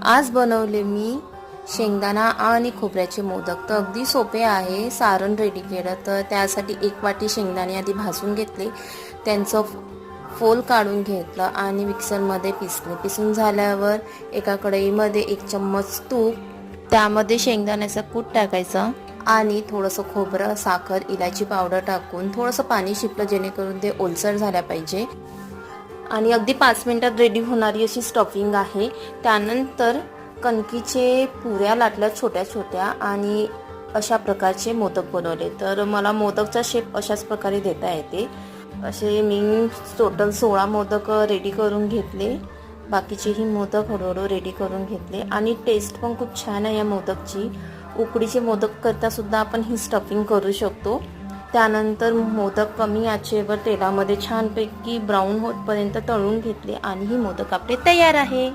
आज बनवले मी शेंगदाणा आणि खोबऱ्याचे मोदक। तर अगदी सोपे आहे। सारण रेडी केलं तर त्यासाठी 1 वाटी शेंगदाणे आधी भाजून घेतले, त्यांचं फोल काढून घेतलं आणि मिक्सरमध्ये पिसले। पिसून झाल्यावर एका कढईमध्ये 1 चम्मच तूप, त्यामध्ये शेंगदाण्याचा कूट टाकायचा आणि थोडंसं खोबरं, साखर, इलायची पावडर टाकून थोडंसं पाणी शिपलं जेणेकरून ते ओलसर झाल्या पाहिजे। आणि अगदी 5 मिनिटात रेडी होणारी अशी स्टफिंग आहे। त्यानंतर कणकीचे पुऱ्या लाटल्या छोट्या छोट्या आणि अशा प्रकारचे मोदक बनवले। तर मला मोदकचा शेप अशाच प्रकारे देता येते। असे मी टोटल 16 मोदक रेडी करून घेतले। बाकीचेही मोदक हळूहळू रेडी करून घेतले आणि टेस्ट पण खूप छान आहे या मोदकची। उकडीचे मोदक करता सुद्धा आपण ही स्टफिंग करू शकतो। त्यानंतर मोदक कमी आचेवर तेलामध्ये छानपैकी ब्राऊन होतपर्यंत तळून घेतले आणि ही मोदक आपले तयार आहे।